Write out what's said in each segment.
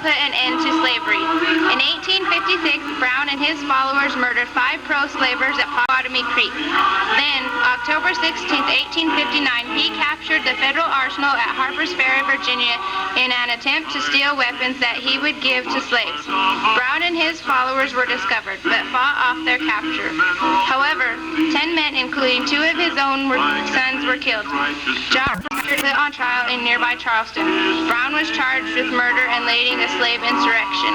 put an end to slavery. In 1856, Brown and his followers murdered 5 pro-slavers at Potawatomi Creek. Then, October 16, 1859, he captured the federal arsenal at Harper's Ferry, Virginia, in an attempt to steal weapons that he would give to slaves. Brown and his followers were discovered, but fought off their capture. However, 10 men, including 2 of his own sons, were killed. John was put on trial in nearby Charleston. Brown was charged with murder and leading a slave insurrection.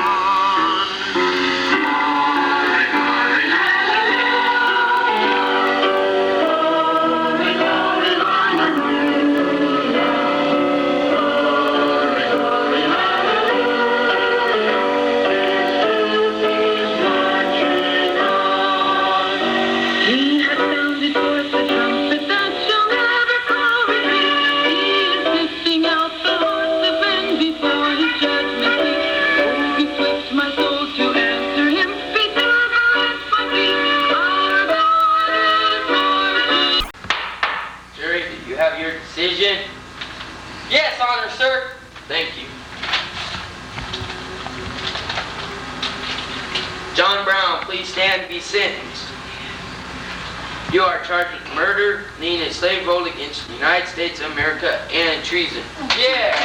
Decision? Yes, Honor, sir. Thank you. John Brown, please stand to be sentenced. You are charged with murder, leading a slave revolt against the United States of America, and treason. Yeah!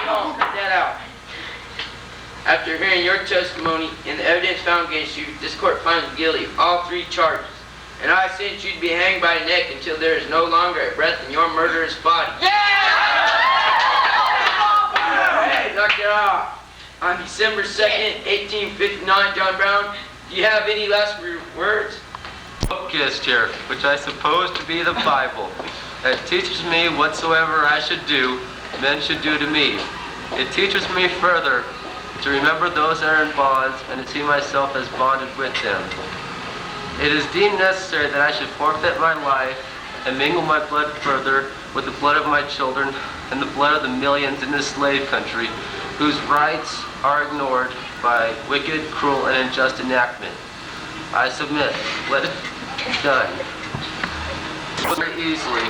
Honor, cut that out. After hearing your testimony and the evidence found against you, this court finds you guilty of all 3 charges. And I sentence you to be hanged by the neck until there is no longer a breath in your murderous body. Yeah! Hey, knock it off. On December 2nd, 1859, John Brown, do you have any last words? Focused here, which I suppose to be the Bible. It teaches me whatsoever I should do, men should do to me. It teaches me further to remember those that are in bonds and to see myself as bonded with them. It is deemed necessary that I should forfeit my life and mingle my blood further with the blood of my children and the blood of the millions in this slave country whose rights are ignored by wicked, cruel, and unjust enactment. I submit. Let it be done. Very easily.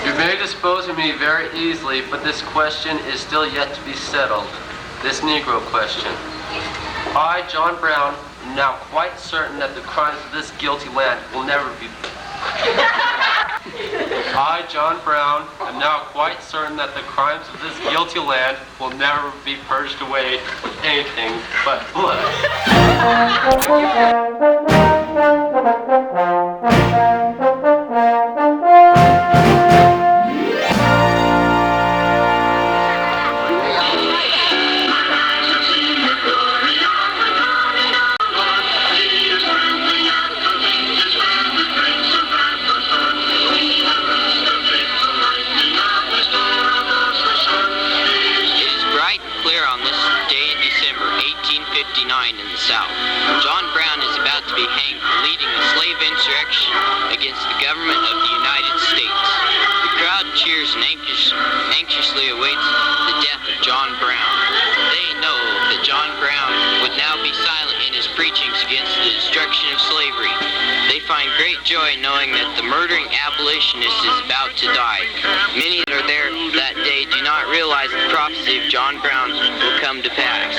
You may dispose of me very easily, but this question is still yet to be settled. This Negro question. I, John Brown, am now quite certain that the crimes of this guilty land will never be... I, John Brown, am now quite certain that the crimes of this guilty land will never be purged away with anything but blood. in the South. John Brown is about to be hanged for leading a slave insurrection against the government of the United States. The crowd cheers and anxiously awaits the death of John Brown. They know that John Brown would now be silent in his preachings against the destruction of slavery. They find great joy knowing that the murdering abolitionist is about to die. Many that are there that day do not realize the prophecy of John Brown will come to pass.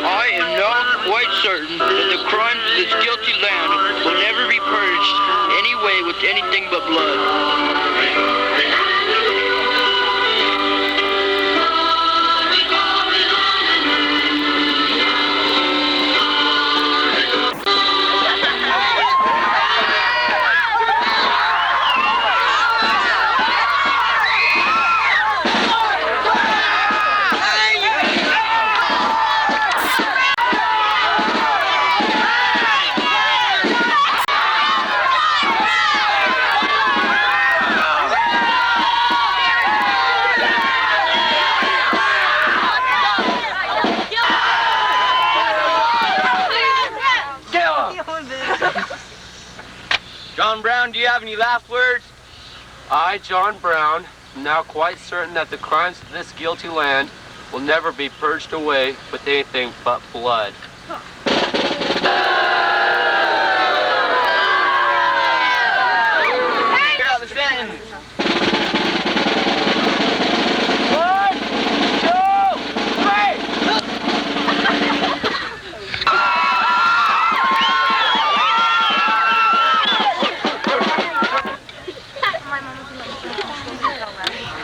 I am now quite certain that the crimes of this guilty land will never be purged any way with anything but blood. John Brown, do you have any last words? I, John Brown, am now quite certain that the crimes of this guilty land will never be purged away with anything but blood. Hear out the sentence.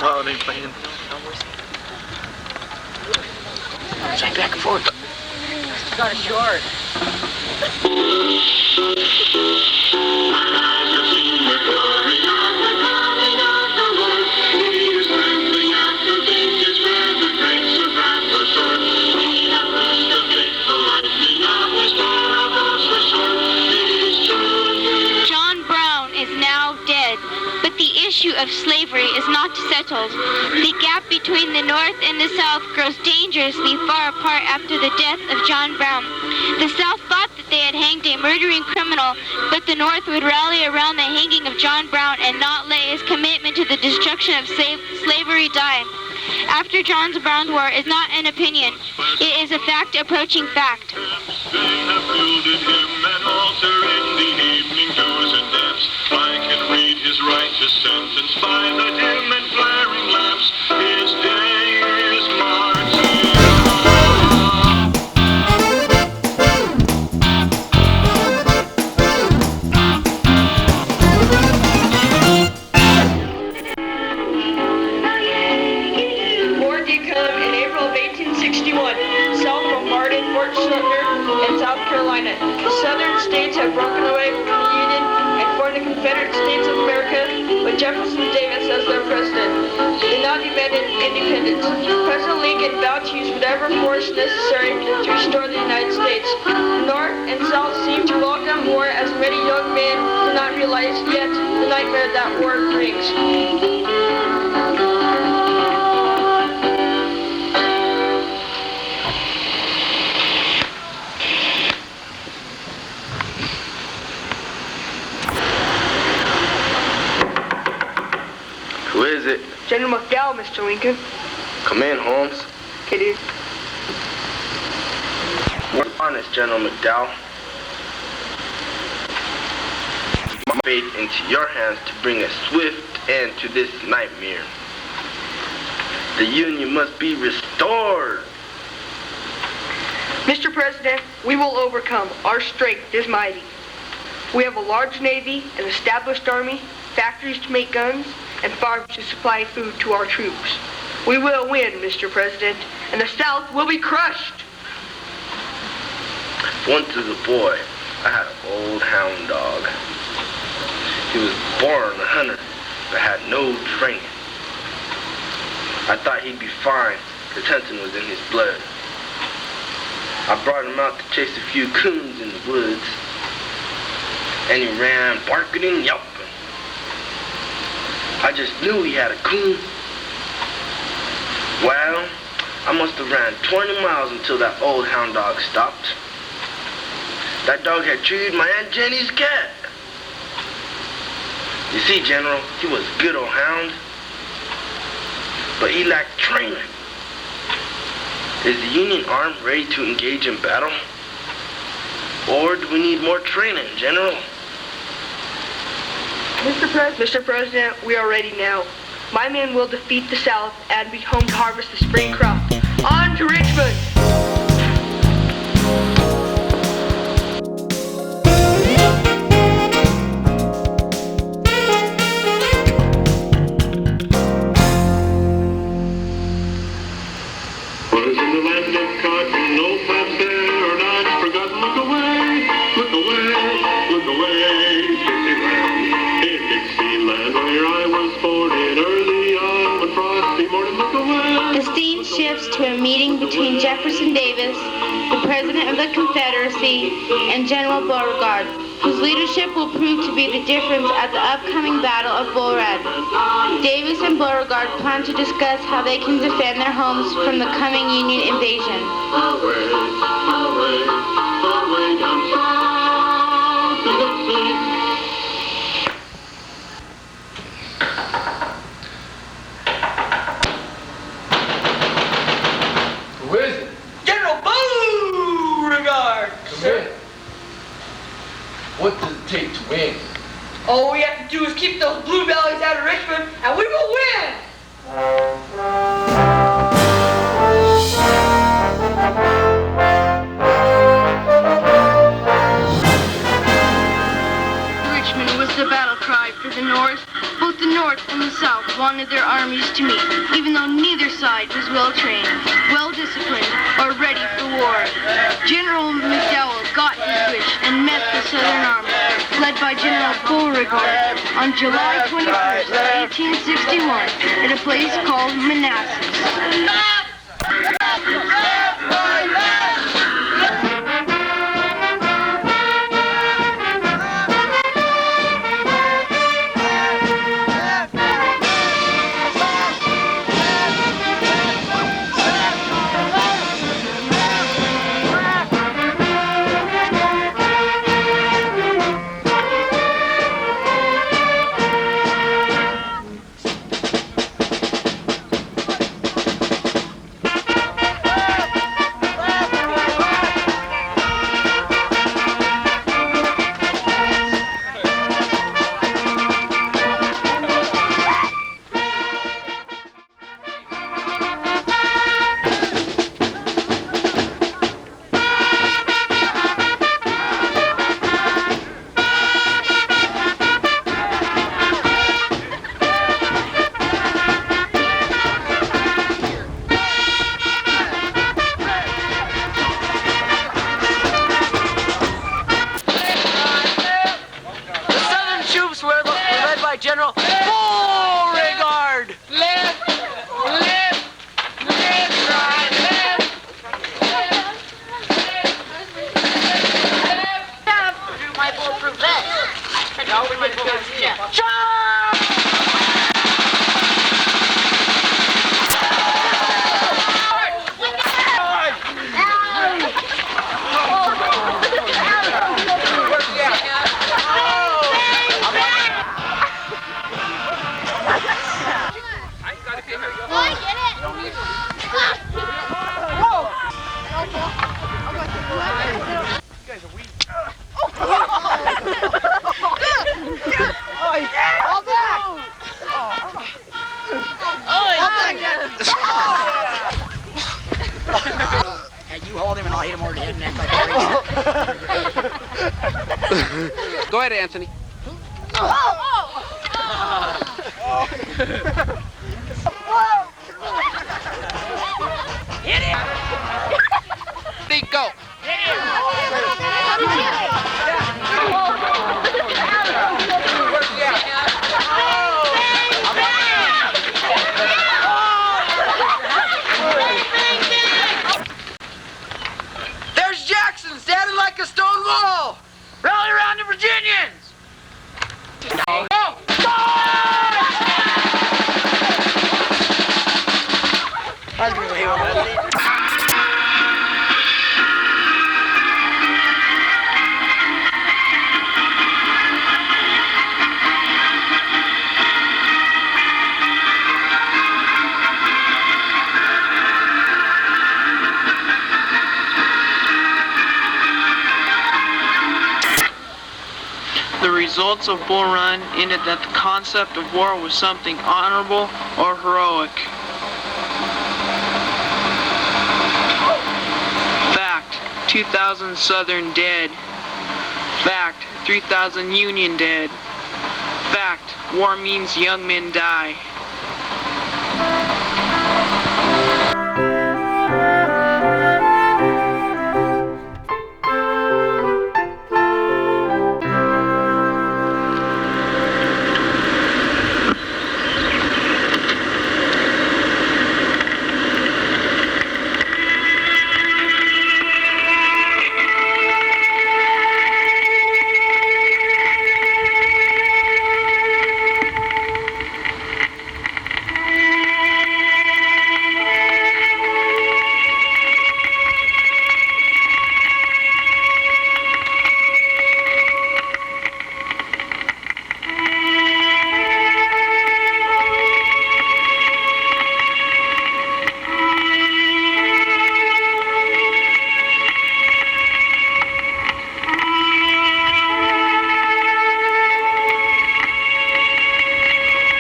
Oh, they playing. Say back and forth. Got a short. John Brown is now dead, but the issue of slavery is not settled. The gap between the North and the South grows dangerously far apart after the death of John Brown. The South thought that they had hanged a murdering criminal, but the North would rally around the hanging of John Brown and not let his commitment to the destruction of slavery die. After John Brown's war is not an opinion. It is a fact approaching fact. They have builded him an altar in the evening dews and damps. I can read his righteous sentence by the dim and flaring lamps. His day is marching on. War did come in April of 1861. South bombarded Fort Sumter in South Carolina. The southern states have broken away from the Union and formed the Confederate States of America with Jefferson Davis as their president. They now demanded independence. President Lincoln vowed to use whatever force necessary to restore the United States. The North and South seemed to welcome war, as many young men do not realize yet the nightmare that war brings. Who is it? General McDowell, Mr. Lincoln. Come in, Holmes. Okay, dude. We're honest, General McDowell. My faith into your hands to bring a swift end to this nightmare. The Union must be restored. Mr. President, we will overcome. Our strength is mighty. We have a large navy, an established army, factories to make guns, and farms to supply food to our troops. We will win, Mr. President, and the South will be crushed. Once as a boy, I had an old hound dog. He was born a hunter, but had no training. I thought he'd be fine, because hunting was in his blood. I brought him out to chase a few coons in the woods, and he ran barking and yelping. I just knew he had a coon. Well, I must have ran 20 miles until that old hound dog stopped. That dog had treated my Aunt Jenny's cat. You see, General, he was a good old hound, but he lacked training. Is the Union Army ready to engage in battle? Or do we need more training, General? Mr. President, we are ready now. My men will defeat the South and be home to harvest the spring crop. On to Richmond! Was in the land of cotton, no plants there are not forgotten. Look away, look away, look away, Dixieland. In Dixieland, where I was born in early on one frosty morning. Look away. The scene shifts to a meeting between Jefferson Davis, the President of the Confederacy, and General Beauregard, whose leadership will prove to be the difference at the upcoming Battle of Bull Run. Davis and Beauregard plan to discuss how they can defend their homes from the coming Union invasion. Away, away, away down south to Dixie. Who is it? General Beauregard! Come in. What does it take to win? All we have to do is keep those blue bellies out of Richmond, and we will win! Richmond was the battle cry for the North. Both the North and the South wanted their armies to meet, even though neither side was well-trained, well-disciplined, or ready for war. General McDowell got his wish and met the Southern Army, led by General Beauregard, on July 21st, 1861, at a place called Manassas. General Beauregard! Left, left, left, right, left. My bulletproof vest. Now we might go. You hold him and I'll hit him over the head and neck like a Go ahead, Anthony. Hit him! Steve, go. There's Jackson standing like a stone wall! Rally around the Virginians! Go! results of Bull Run ended that the concept of war was something honorable or heroic. Fact, 2,000 Southern dead. Fact, 3,000 Union dead. Fact, war means young men die.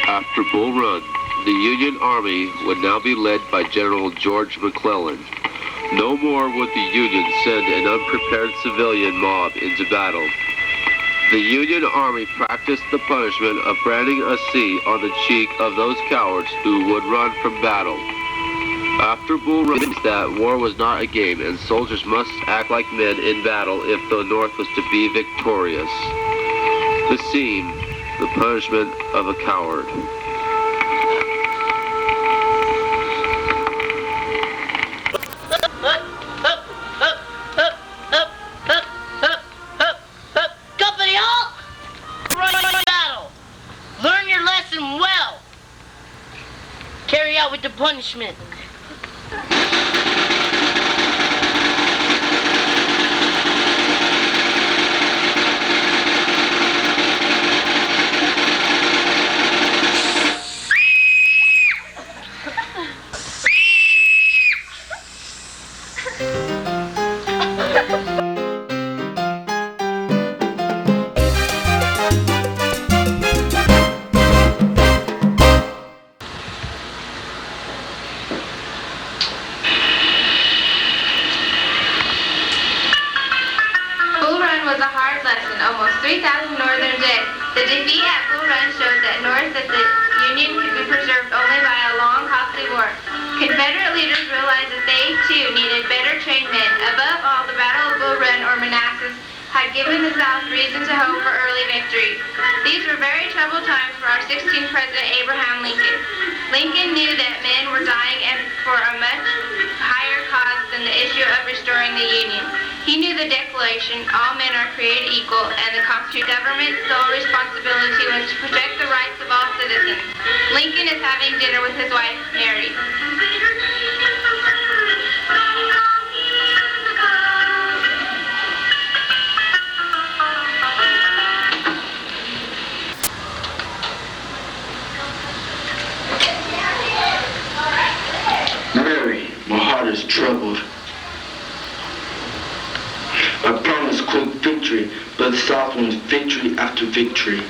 After Bull Run, the Union Army would now be led by General George McClellan. No more would the Union send an unprepared civilian mob into battle. The Union Army practiced the punishment of branding a C on the cheek of those cowards who would run from battle. After Bull Run, that war was not a game and soldiers must act like men in battle if the North was to be victorious. The scene, the punishment of a coward. Company halt! Run battle! Learn your lesson well! Carry out with the punishment. Bull Run was a hard lesson, almost 3,000 Northern dead. The defeat at Bull Run showed that the Union could be preserved only by a long, costly war. Confederate leaders realized that they, too, needed better trained men. Above all, the Battle of Bull Run, or Manassas, had given the South reason to hope for early victory. These were very troubled times for our 16th President Abraham Lincoln. Lincoln knew that men were dying and for a much higher cause than the issue of restoring the Union. He knew the declaration, all men are created equal, and the Constitution government's sole responsibility was to protect the rights of all citizens. Lincoln is having dinner with his wife, Mary. Mary, my heart is troubled. I promised quick victory, but the South wins victory after victory.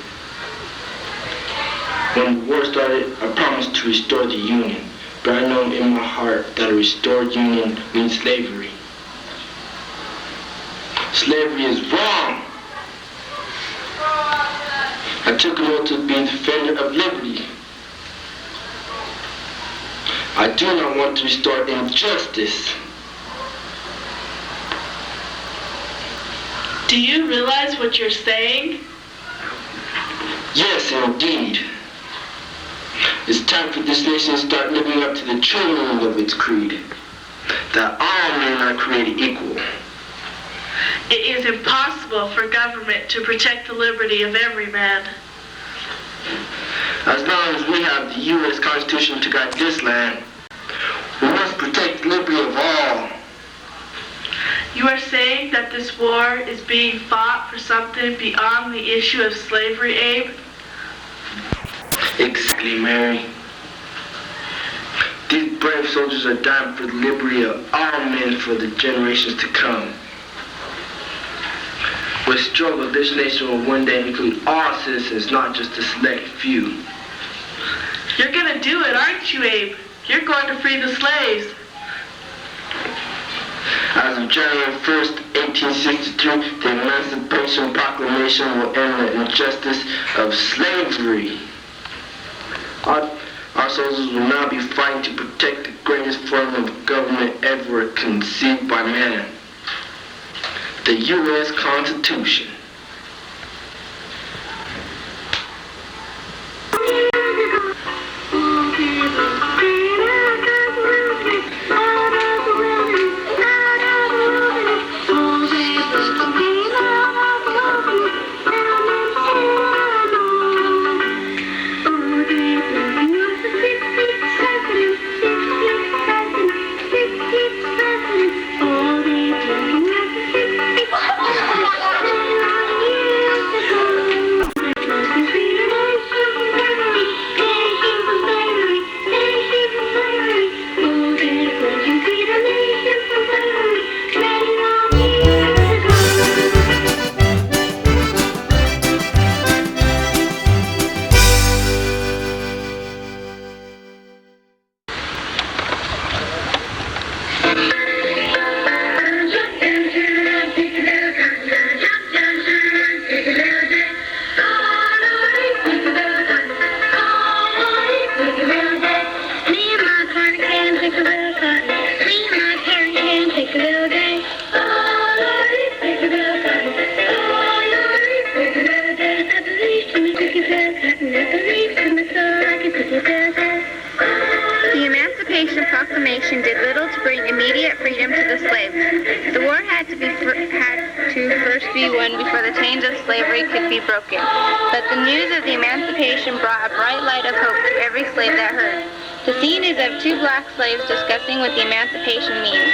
When the war started, I promised to restore the Union, but I know in my heart that a restored Union means slavery. Slavery is wrong. I took an oath to be a defender of liberty. I do not want to restore injustice. Do you realize what you're saying? Yes, indeed. It's time for this nation to start living up to the true meaning of its creed, that all men are created equal. It is impossible for government to protect the liberty of every man. As long as we have the U.S. Constitution to guide this land, we must protect the liberty of all. You are saying that this war is being fought for something beyond the issue of slavery, Abe? Exactly, Mary. These brave soldiers are dying for the liberty of all men for the generations to come. With struggle, this nation will one day include all citizens, not just a select few. You're gonna do it, aren't you, Abe? You're going to free the slaves. As of January 1st, 1863, the Emancipation Proclamation will end the injustice of slavery. Our soldiers will now be fighting to protect the greatest form of government ever conceived by man, the U.S. Constitution. Did little to bring immediate freedom to the slaves. The war had to first be won before the chains of slavery could be broken. But the news of the emancipation brought a bright light of hope to every slave that heard. The scene is of two black slaves discussing what the emancipation means.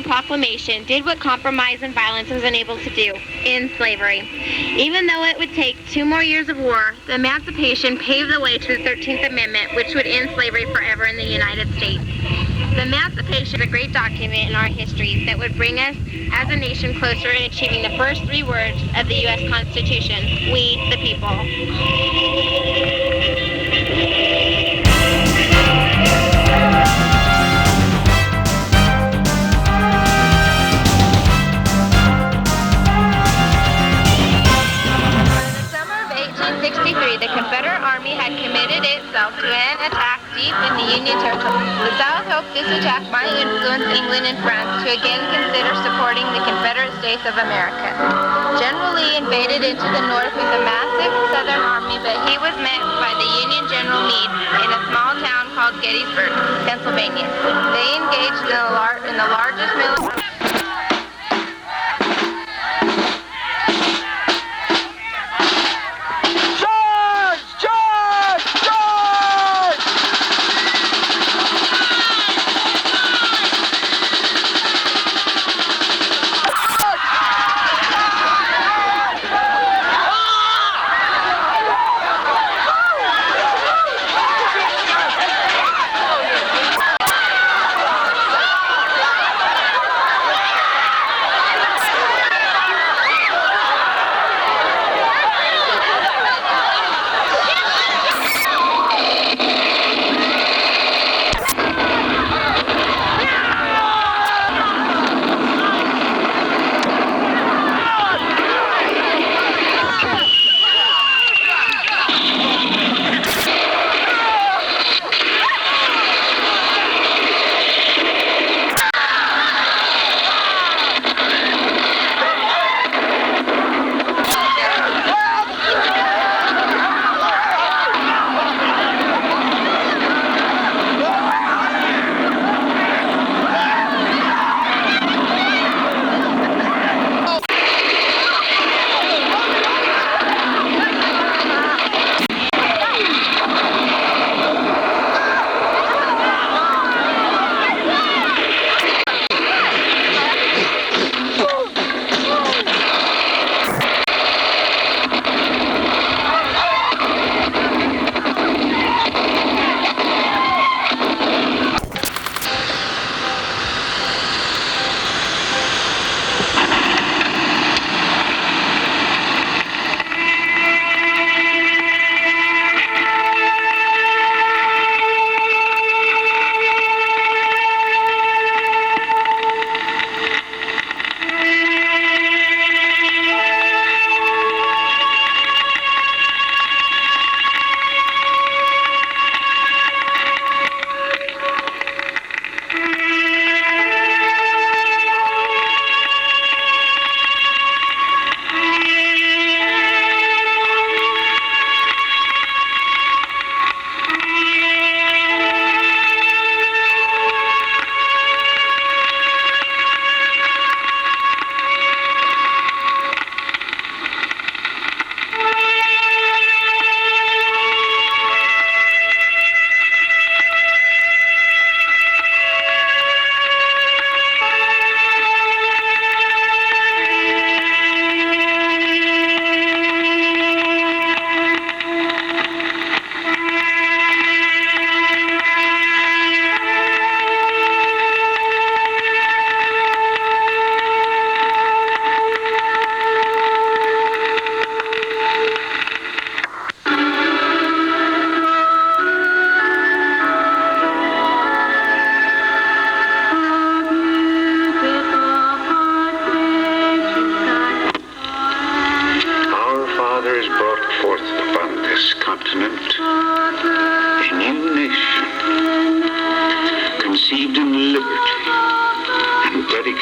Proclamation did what compromise and violence was unable to do in slavery. Even though it would take 2 more years of war, the Emancipation paved the way to the 13th Amendment, which would end slavery forever in the United States. The Emancipation is a great document in our history that would bring us as a nation closer in achieving the first 3 words of the U.S. Constitution, we the people. The Confederate Army had committed itself to an attack deep in the Union territory. The South hoped this attack might influence England and France to again consider supporting the Confederate States of America. General Lee invaded into the North with a massive Southern army, but he was met by the Union General Meade in a small town called Gettysburg, Pennsylvania. They engaged in the largest military...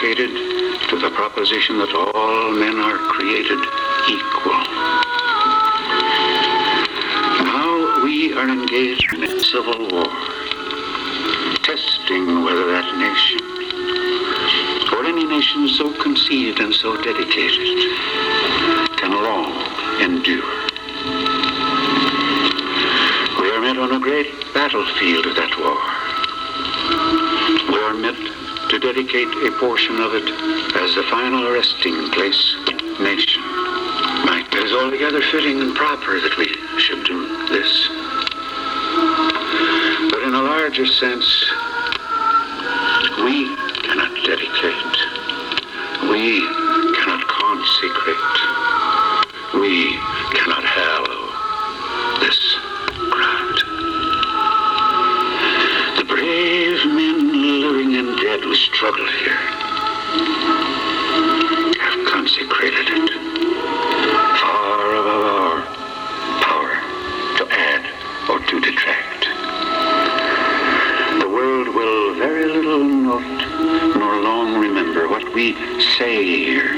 dedicated to the proposition that all men are created equal. Now we are engaged in a civil war, testing whether that nation, or any nation so conceived and so dedicated, can long endure. We are met on a great battlefield of that war. We are met to dedicate a portion of it as the final resting place of the nation. It is altogether fitting and proper that we should do this. But in a larger sense, we cannot dedicate, we cannot consecrate, we cannot hallow this ground. The brave men, living and dead, who struggled here have consecrated it far above our power to add or to detract. The world will very little note nor long remember what we say here,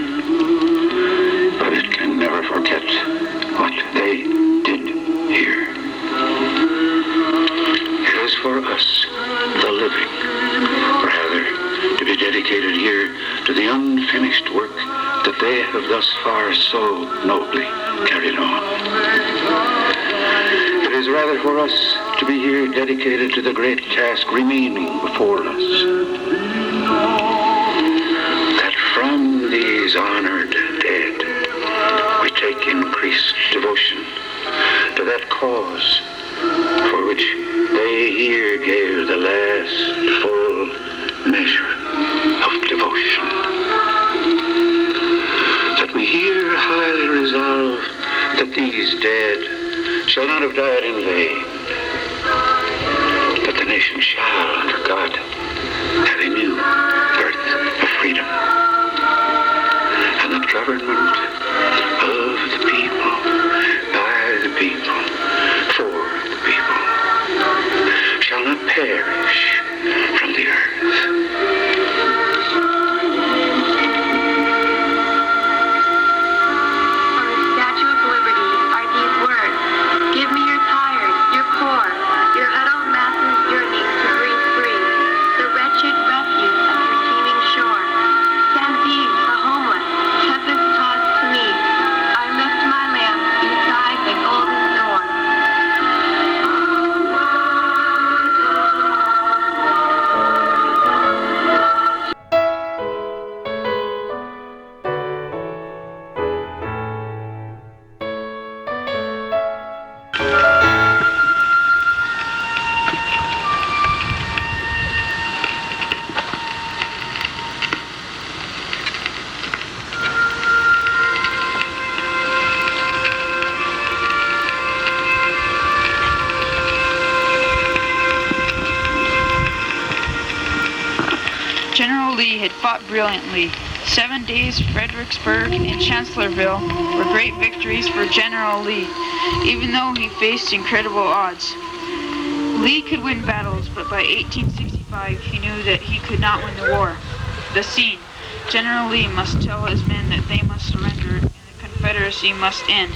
but it can never forget what they did here. It is for us, the living, rather, to be dedicated here to the unfinished work that they have thus far so nobly carried on. It is rather for us to be here dedicated to the great task remaining before us, that from these honored dead we take increased devotion to that cause for which they here gave the last full measure of devotion. That we here highly resolve that these dead shall not have died in vain, but the nation shall, under God, have a new birth of freedom, and the government of the people, by the people, for the people, shall not perish from the earth. General Lee had fought brilliantly. 7 days, Fredericksburg and Chancellorsville were great victories for General Lee, even though he faced incredible odds. Lee could win battles, but by 1865 he knew that he could not win the war. The scene. General Lee must tell his men that they must surrender and the Confederacy must end.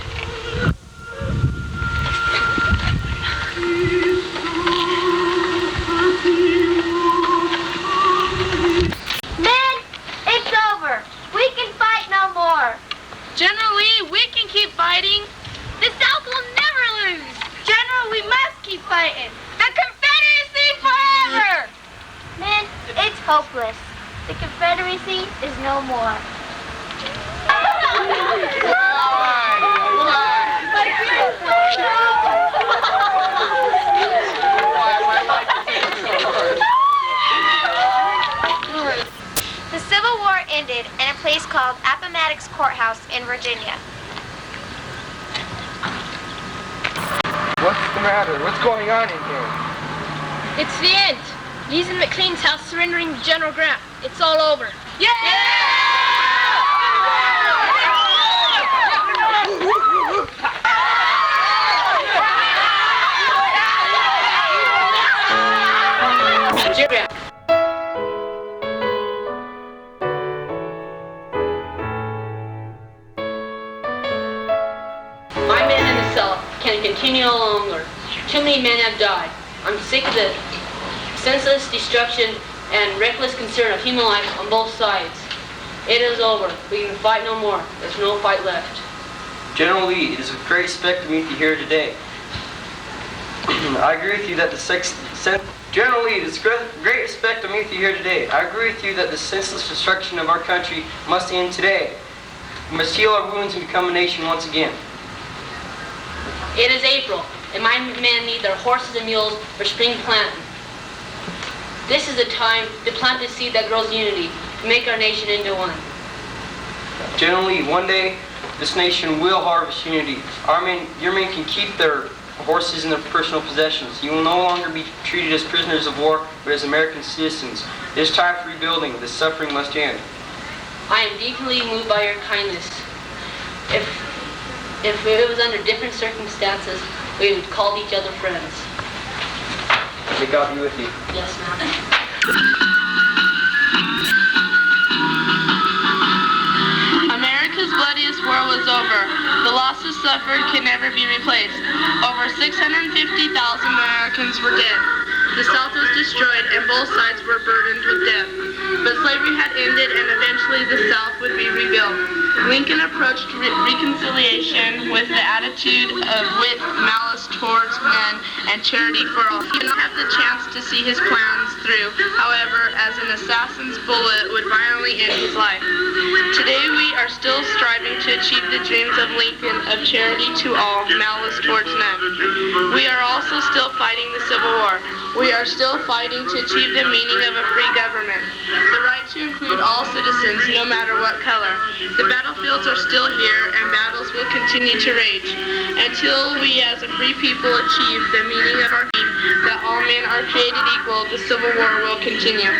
General Lee, we can keep fighting. The South will never lose. General, we must keep fighting. The Confederacy forever! Men, it's hopeless. The Confederacy is no more. The Civil War ended in a place called Appomattox Courthouse in Virginia. What's the matter? What's going on in here? It's the end. Lee's in McLean's house surrendering to General Grant. It's all over. Yeah! continue no longer. Too many men have died. I'm sick of the senseless destruction and reckless concern of human life on both sides. It is over. We can fight no more. There's no fight left. General Lee, it is with great respect to meet you here today. I agree with you that General Lee, it is great respect to meet you here today. I agree with you that the senseless destruction of our country must end today. We must heal our wounds and become a nation once again. It is April, and my men need their horses and mules for spring planting. This is the time to plant the seed that grows unity, to make our nation into one. General Lee, one day this nation will harvest unity. Your men can keep their horses and their personal possessions. You will no longer be treated as prisoners of war, but as American citizens. It is time for rebuilding. This suffering must end. I am deeply moved by your kindness. If it was under different circumstances, we would call each other friends. May God be with you. Yes, ma'am. America's bloodiest war was over. The losses suffered can never be replaced. Over 650,000 Americans were dead. The South was destroyed and both sides were burdened with death. But slavery had ended and eventually the South would be rebuilt. Lincoln approached reconciliation with the attitude of wit, malice towards men, and charity for all. He did not have the chance to see his plans through, however, as an assassin's bullet would violently end his life. Today we are still striving to achieve the dreams of Lincoln of charity to all, malice towards none. We are also still fighting the Civil War. We are still fighting to achieve the meaning of a free government, the right to include all citizens, no matter what color. The battlefields are still here, and battles will continue to rage until we as a free people achieve the meaning of our creed, that all men are created equal. The Civil War will continue.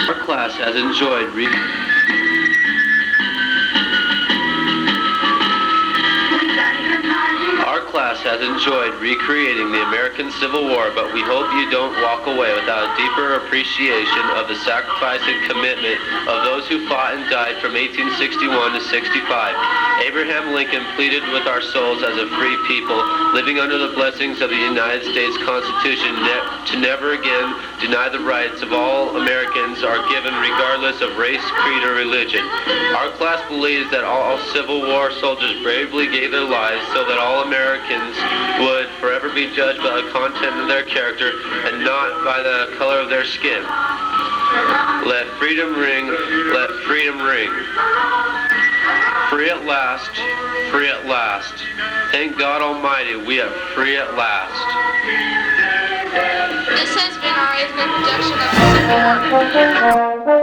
Our class has enjoyed recreating the American Civil War, but we hope you don't walk away without a deeper appreciation of the sacrifice and commitment of those who fought and died from 1861 to 65. Abraham Lincoln pleaded with our souls as a free people, living under the blessings of the United States Constitution, to never again deny the rights of all Americans are given regardless of race, creed, or religion. Our class believes that all Civil War soldiers bravely gave their lives so that all Americans would forever be judged by the content of their character and not by the color of their skin. Let freedom ring, let freedom ring. Free at last, free at last. Thank God Almighty, we are free at last. This has been our 8th production of the Civil War.